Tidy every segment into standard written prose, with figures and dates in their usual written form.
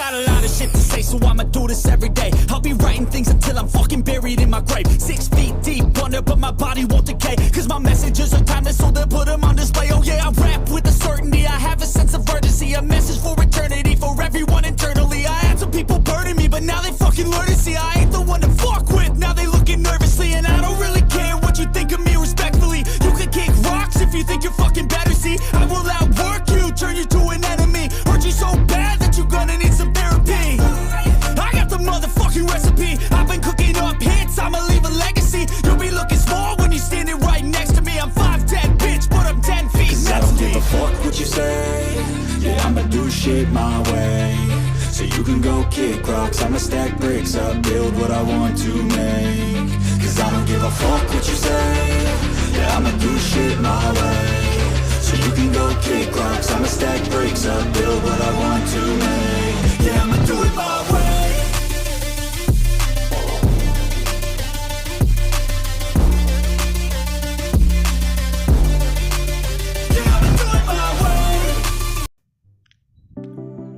got a lot of shit to say, so I'ma do this every day. I'll be writing things until I'm fucking buried in my grave. 6 feet deep under, but my body won't decay. Cause my messages are timeless, so they'll put them on display. Oh yeah, I rap with a certainty, I have a sense of urgency. A message for eternity, for everyone internally. I had some people burning me, but now they fucking learn to see I ain't the one to fuck with, now they looking nervously. And I don't really care what you think of me, respectfully. You can kick rocks if you think you're fucking better, see. I will outwork you, turn you to an enemy. Hurt you so bad that you're gonna need some therapy. I got the motherfucking recipe. I've been cooking up hits, I'ma leave a legacy. You'll be looking small when you're standing right next to me. I'm 5'10", bitch, but I'm 10 feet next to me. I don't give a fuck what you say. Yeah, I'ma do shit my way. So you can go kick rocks, I'ma stack bricks up, build what I want to make. Cause I don't give a fuck what you say. Yeah, I'ma do shit my way. So you can go kick rocks, I'ma stack bricks up, build what I want to make. Yeah, I'ma do it my way.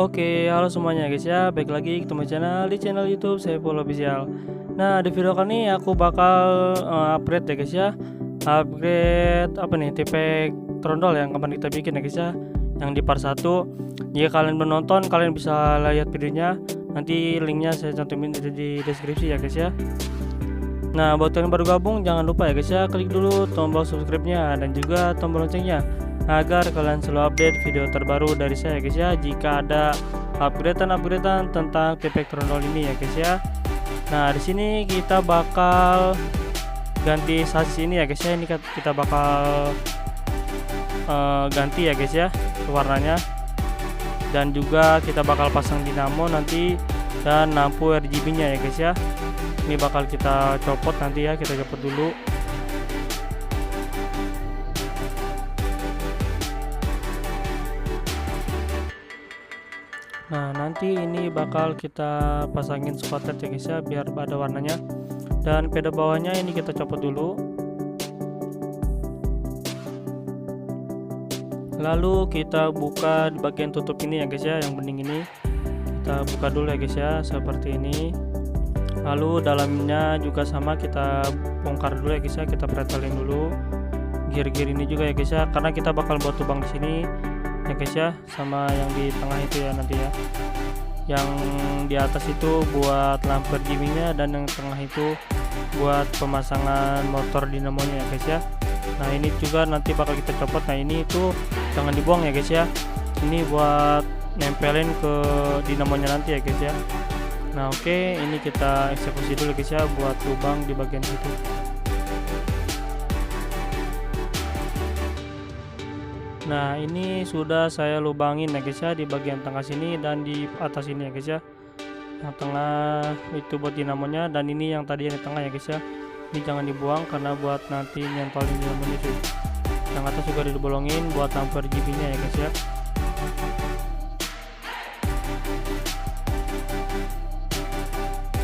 Oke, halo semuanya guys ya, balik lagi ketemu di channel YouTube Saiful Official. Nah, di video kali ini aku bakal upgrade ya guys ya. Upgrade apa nih, tipe trondol yang kapan kita bikin ya guys ya, yang di part 1. Jika kalian menonton, kalian bisa lihat videonya. Nanti linknya saya cantumin di deskripsi ya guys ya. Nah, buat kalian baru gabung, jangan lupa ya guys ya, klik dulu tombol subscribe-nya dan juga tombol loncengnya agar kalian selalu update video terbaru dari saya guys ya, jika ada upgradean tentang tipe trondol ini ya guys ya. Nah, di sini kita bakal ganti sasis ini ya guys ya. Ini kita bakal ganti ya guys ya warnanya, dan juga kita bakal pasang dinamo nanti dan lampu RGB nya ya guys ya. Ini bakal kita copot nanti ya, kita copot dulu. Nah, nanti ini bakal kita pasangin spotlight ya guys ya, biar ada warnanya. Dan pedal bawahnya ini kita copot dulu. Lalu kita buka di bagian tutup ini ya guys ya, yang bening ini. Kita buka dulu ya guys ya, seperti ini. Lalu dalamnya juga sama, kita bongkar dulu ya guys ya, kita pretelin dulu. Gear-gear ini juga ya guys ya, karena kita bakal buat lubang di sini ya guys ya, sama yang di tengah itu ya nanti ya. Yang di atas itu buat lampu RGB nya, dan yang tengah itu buat pemasangan motor dinamonya ya guys ya. Nah, ini juga nanti bakal kita copot. Nah, ini itu jangan dibuang ya guys ya, ini buat nempelin ke dinamonya nanti ya guys ya. Nah, oke, ini kita eksekusi dulu guys ya, buat lubang di bagian situ. Nah, ini sudah saya lubangin ya guys ya, di bagian tengah sini dan di atas ini ya guys ya. Yang tengah itu buat dinamonya, dan ini yang tadi yang di tengah ya guys ya. Ini jangan dibuang karena buat nanti nyantolin dinamonya tuh. Yang atas juga dibolongin buat lampu RGB nya ya guys ya.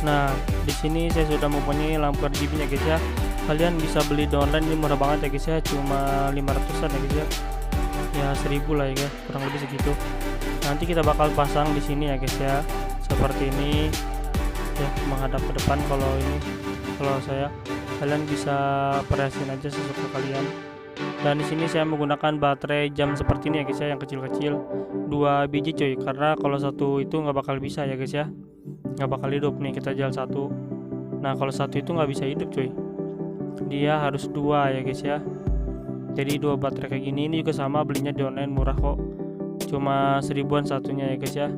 Nah, di sini saya sudah mempunyai lampu RGB nya guys ya. Kalian bisa beli di online, ini murah banget ya guys ya, cuma 500-an ya guys ya. Ya 1000 lah ya guys, kurang lebih segitu. Nanti kita bakal pasang di sini ya guys ya, seperti ini ya, menghadap ke depan. Kalau saya, kalian bisa variasiin aja sesuka kalian. Dan di sini saya menggunakan baterai jam seperti ini ya guys ya, yang kecil-kecil 2 biji cuy, karena kalau satu itu nggak bakal bisa ya guys ya, nggak bakal hidup. Nih kita jual satu, nah kalau satu itu nggak bisa hidup cuy, dia harus 2 ya guys ya. Jadi 2 baterai kayak gini. Ini juga sama, belinya di online murah kok, cuma 1000-an satunya ya guys ya.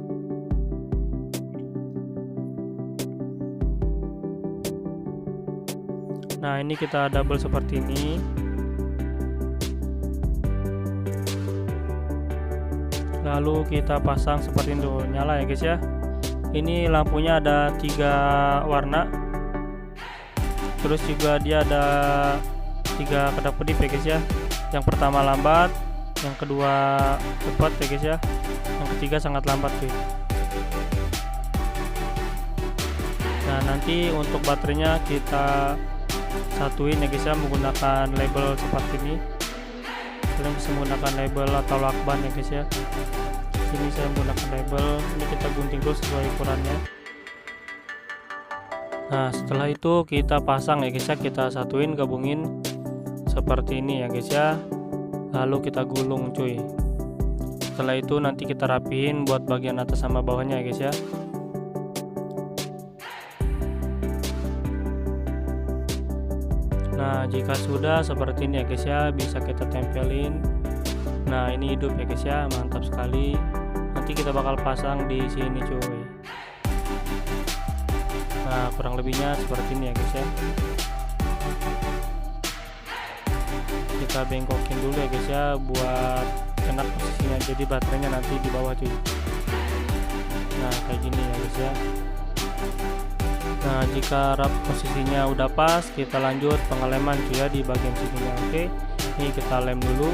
Nah, ini kita double seperti ini. Lalu kita pasang seperti itu, nyala ya guys ya. Ini lampunya ada 3 warna, terus juga dia ada 3 kedap-kedip ya guys ya. Yang pertama lambat, yang kedua cepat ya guys ya, yang ketiga sangat lambat cuy. Nah, nanti untuk baterainya kita satuin ya guys ya, menggunakan label seperti ini. Kalian bisa menggunakan label atau lakban ya guys ya. Sini saya menggunakan label, ini kita kita gunting dulu sesuai ukurannya. Nah setelah itu kita pasang ya guys ya, kita satuin, gabungin seperti ini ya guys ya, lalu kita gulung cuy. Setelah itu nanti kita rapihin buat bagian atas sama bawahnya ya guys ya. Nah jika sudah seperti ini ya guys ya, bisa kita tempelin. Nah ini hidup ya guys ya, mantap sekali. Nanti kita bakal pasang di sini cuy. Nah kurang lebihnya seperti ini ya guys ya. Kita bengkokin dulu ya guys ya, buat enak posisinya, jadi baterainya nanti di bawah cuy. Nah kayak gini ya guys ya. Nah jika posisinya udah pas, kita lanjut pengeleman cuy ya di bagian sininya. Oke, ini kita lem dulu.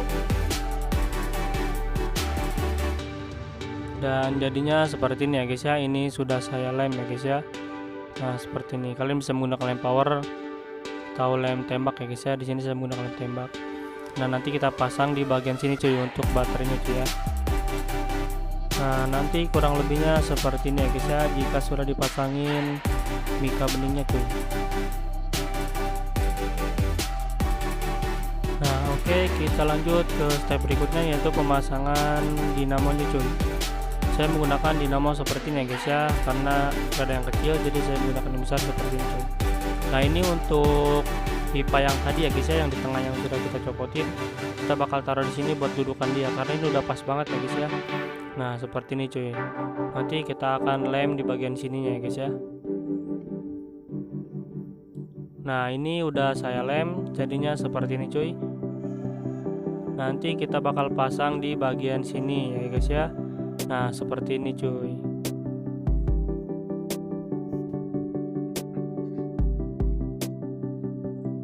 Dan jadinya seperti ini ya guys ya, ini sudah saya lem ya guys ya. Nah seperti ini, kalian bisa menggunakan lem power atau lem tembak ya guys ya. Di sini saya menggunakan lem tembak. Nah nanti kita pasang di bagian sini cuy untuk baterainya cuy ya. Nah nanti kurang lebihnya seperti ini ya guys ya, jika sudah dipasangin mika beningnya cuy. Nah oke, kita lanjut ke step berikutnya, yaitu pemasangan dinamonya cuy. Saya menggunakan dinamo seperti ini ya guys ya, karena ada yang kecil jadi saya menggunakan yang besar seperti ini cuy. Nah ini untuk pipa yang tadi ya guys ya, yang di tengah yang sudah kita copotin, kita bakal taruh di sini buat dudukan dia, karena ini udah pas banget ya guys ya. Nah seperti ini cuy. Nanti kita akan lem di bagian sininya ya guys ya. Nah ini udah saya lem, jadinya seperti ini cuy. Nanti kita bakal pasang di bagian sini ya guys ya. Nah seperti ini cuy.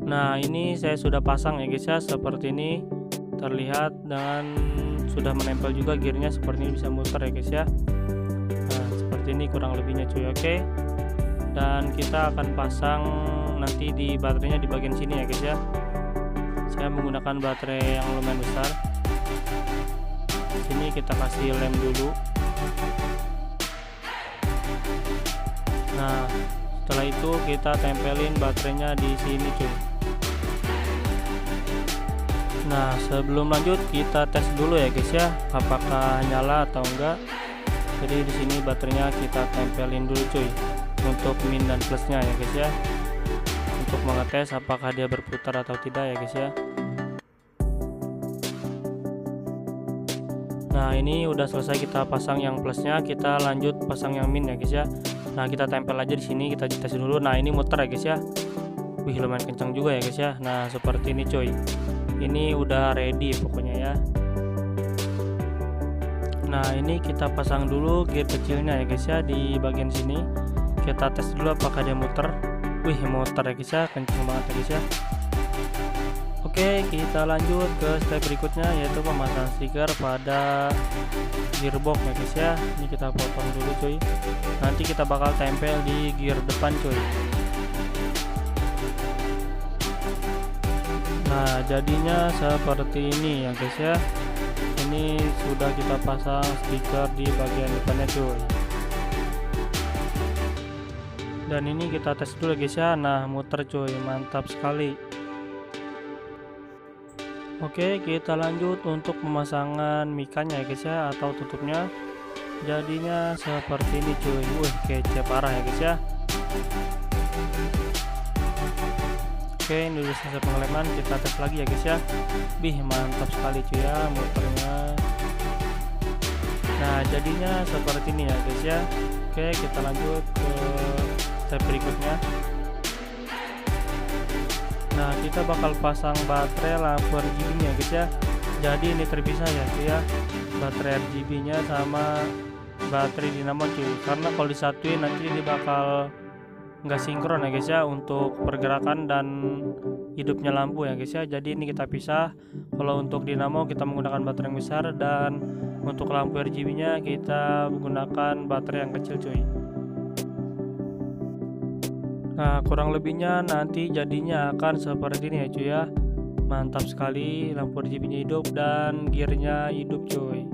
Nah ini saya sudah pasang ya guys ya, seperti ini terlihat, dan sudah menempel juga gearnya, seperti ini bisa muter ya guys ya. Nah seperti ini kurang lebihnya cuy. Oke, dan kita akan pasang nanti di baterainya di bagian sini ya guys ya. Saya menggunakan baterai yang lumayan besar. Sini kita kasih lem dulu. Nah setelah itu kita tempelin baterainya di sini cuy. Nah sebelum lanjut kita tes dulu ya guys ya, apakah nyala atau enggak. Jadi di sini baterainya kita tempelin dulu cuy, untuk min dan plusnya ya guys ya, untuk mengetes apakah dia berputar atau tidak ya guys ya. Nah ini udah selesai kita pasang yang plusnya, kita lanjut pasang yang min ya guys ya. Nah kita tempel aja di sini, kita tes dulu. Nah ini muter ya guys ya. Wih lumayan kencang juga ya guys ya. Nah seperti ini cuy. Ini udah ready pokoknya ya. Nah ini kita pasang dulu gear kecilnya ya guys ya, di bagian sini. Kita tes dulu apakah dia muter. Wih muter ya guys ya, kencang banget ya guys ya. Oke, kita lanjut ke step berikutnya, yaitu pemasangan stiker pada gearbox ya guys ya. Ini kita potong dulu cuy. Nanti kita bakal tempel di gear depan cuy. Nah jadinya seperti ini ya guys ya. Ini sudah kita pasang stiker di bagian depannya cuy. Dan ini kita tes dulu guys ya. Nah muter cuy, mantap sekali. Oke, kita lanjut untuk pemasangan mikanya ya guys ya, atau tutupnya. Jadinya seperti ini cuy. Wih kece parah ya guys ya. Oke, ini udah selesai pengeleman, kita tes lagi ya guys ya. Bih mantap sekali cuy ya muternya. Nah jadinya seperti ini ya guys ya. Oke, kita lanjut ke step berikutnya. Nah kita bakal pasang baterai lampu RGB nya guys ya. Jadi ini terpisah ya cuy ya, baterai RGB nya sama baterai dinamo cuy, karena kalau disatuin nanti ini bakal nggak sinkron ya guys ya untuk pergerakan dan hidupnya lampu ya guys ya. Jadi ini kita pisah. Kalau untuk dinamo kita menggunakan baterai yang besar, dan untuk lampu RGB nya kita menggunakan baterai yang kecil cuy. Nah kurang lebihnya nanti jadinya akan seperti ini ya cuy ya. Mantap sekali, lampu RGB nya hidup dan gearnya hidup cuy.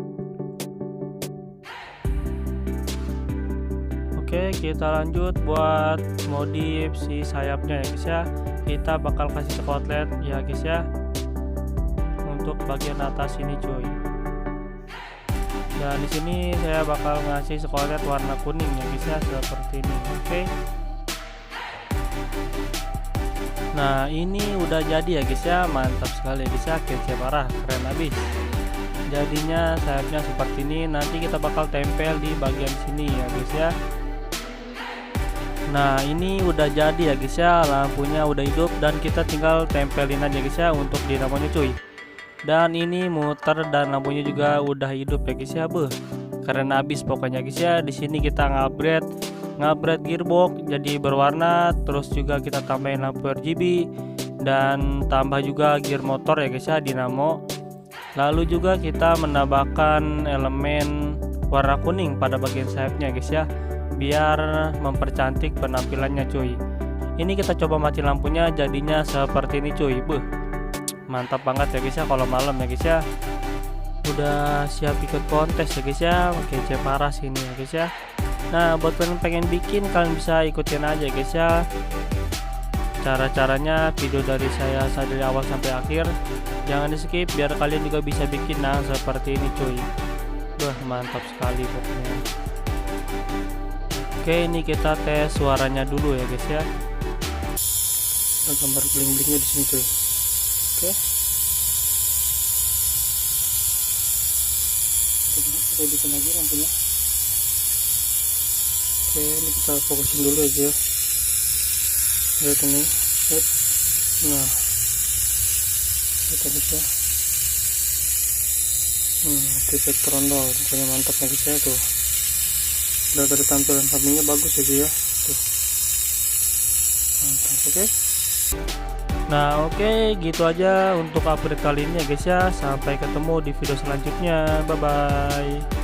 Oke, kita lanjut buat modif si sayapnya ya guys ya. Kita bakal kasih skotlet ya guys ya untuk bagian atas ini cuy. Dan di sini saya bakal ngasih skotlet warna kuning ya guys ya, seperti ini. Oke. Nah, ini udah jadi ya guys ya, mantap sekali ya guys ya, kece parah, keren abis. Jadinya sayapnya seperti ini, nanti kita bakal tempel di bagian sini ya guys ya. Nah, ini udah jadi ya guys ya, lampunya udah hidup dan kita tinggal tempelin aja guys ya untuk dinamonya cuy. Dan ini muter dan lampunya juga udah hidup ya guys ya, keren abis pokoknya guys ya. Di sini kita ngupgrade gearbox jadi berwarna, terus juga kita tambahin lampu RGB dan tambah juga gear motor ya guys ya, dinamo. Lalu juga kita menambahkan elemen warna kuning pada bagian sayapnya guys ya, biar mempercantik penampilannya cuy. Ini kita coba mati lampunya, jadinya seperti ini cuy. Mantap banget ya guys ya kalau malam ya guys ya. Udah siap ikut kontes ya guys ya, kece parah sini ya guys ya. Nah, buat kalian pengen bikin, kalian bisa ikutin aja guys ya cara-caranya video dari saya dari awal sampai akhir. Jangan di skip biar kalian juga bisa bikin nah seperti ini cuy. Mantap sekali pokoknya. Oke, ini kita tes suaranya dulu ya guys ya. Ada gambar bling-blingnya di sini cuy. Oke. Kita bikin lagi lampunya. Oke, ini kita fokusin dulu aja. Lihat ini. Nah, kita bisa. Efek trondol, pokoknya mantap ya guys ya tuh. Udah ada tampilan sampingnya bagus ya guys ya. Tuh. Mantap, oke. Nah, oke, gitu aja untuk update kali ini ya guys ya. Sampai ketemu di video selanjutnya. Bye bye.